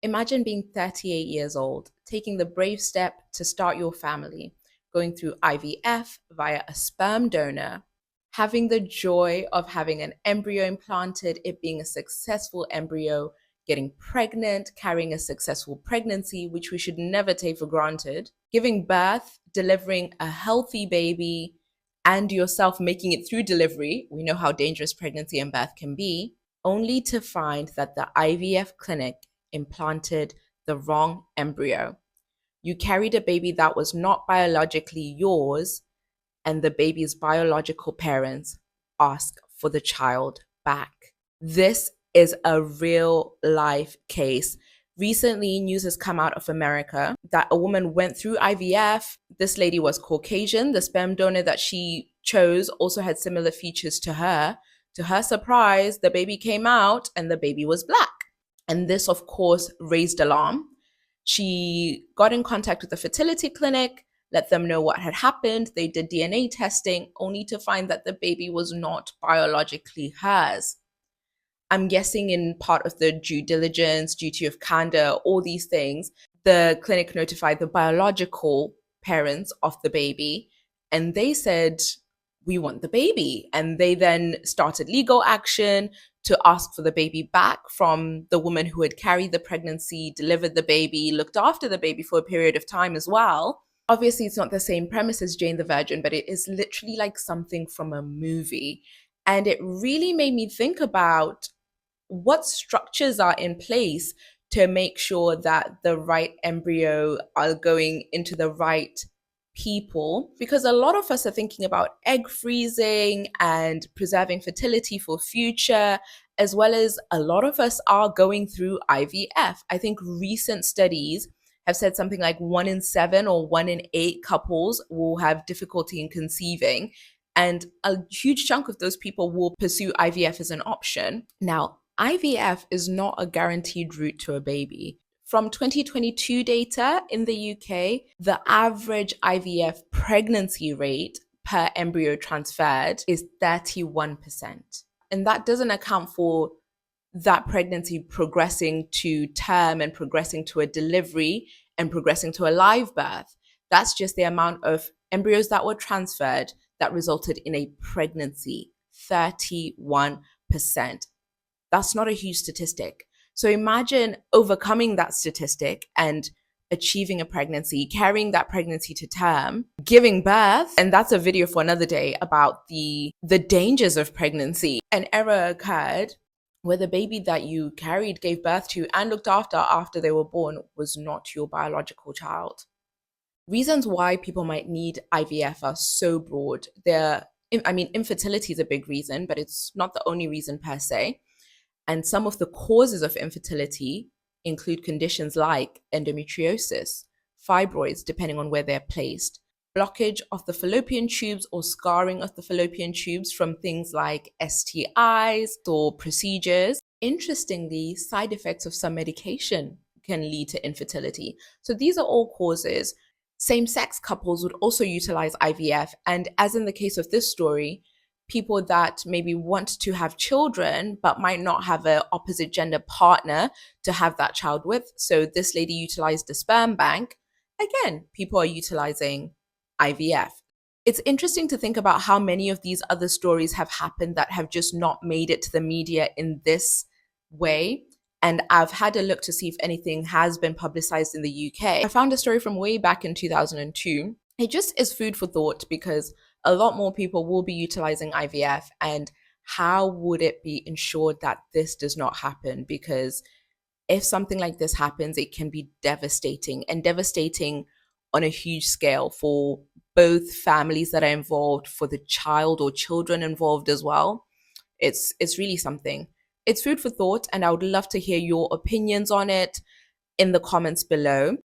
Imagine being 38 years old, taking the brave step to start your family, going through IVF via a sperm donor, having the joy of having an embryo implanted, it being a successful embryo, getting pregnant, carrying a successful pregnancy, which we should never take for granted, giving birth, delivering a healthy baby, and yourself making it through delivery. We know how dangerous pregnancy and birth can be, only to find that the IVF clinic implanted the wrong embryo. You carried a baby that was not biologically yours, and the baby's biological parents ask for the child back. This is a real life case. Recently, news has come out of America that a woman went through IVF. This lady was Caucasian. The sperm donor that she chose also had similar features to her. To her surprise, the baby came out and the baby was black. And this, of course, raised alarm. She got in contact with the fertility clinic, let them know what had happened. They did DNA testing, only to find that the baby was not biologically hers. I'm guessing in part of the due diligence, duty of candor, all these things, the clinic notified the biological parents of the baby, and they said, we want the baby. And they then started legal action to ask for the baby back from the woman who had carried the pregnancy, delivered the baby, looked after the baby for a period of time as well. Obviously, it's not the same premise as Jane the Virgin, but it is literally like something from a movie. And it really made me think about what structures are in place to make sure that the right embryo are going into the right people, because a lot of us are thinking about egg freezing and preserving fertility for future, as well as a lot of us are going through IVF. I think recent studies have said something like 1 in 7 or 1 in 8 couples will have difficulty in conceiving, and a huge chunk of those people will pursue IVF as an option. Now, IVF is not a guaranteed route to a baby. From 2022 data in the UK, the average IVF pregnancy rate per embryo transferred is 31%. And that doesn't account for that pregnancy progressing to term and progressing to a delivery and progressing to a live birth. That's just the amount of embryos that were transferred that resulted in a pregnancy, 31%. That's not a huge statistic. So imagine overcoming that statistic and achieving a pregnancy, carrying that pregnancy to term, giving birth. And that's a video for another day about the dangers of pregnancy. An error occurred where the baby that you carried, gave birth to, and looked after they were born was not your biological child. Reasons why people might need IVF are so broad. Infertility is a big reason, but it's not the only reason per se. And some of the causes of infertility include conditions like endometriosis, fibroids, depending on where they're placed, blockage of the fallopian tubes or scarring of the fallopian tubes from things like STIs or procedures. Interestingly, side effects of some medication can lead to infertility. So these are all causes. Same-sex couples would also utilize IVF. And as in the case of this story, people that maybe want to have children but might not have an opposite gender partner to have that child with. So this lady utilized a sperm bank. Again, people are utilizing IVF. It's interesting to think about how many of these other stories have happened that have just not made it to the media in this way. And I've had a look to see if anything has been publicized in the UK. I found a story from way back in 2002. It just is food for thought because a lot more people will be utilizing IVF. And how would it be ensured that this does not happen? Because if something like this happens, it can be devastating, and devastating on a huge scale for both families that are involved, for the child or children involved as well. It's really something. It's food for thought, and I would love to hear your opinions on it in the comments below.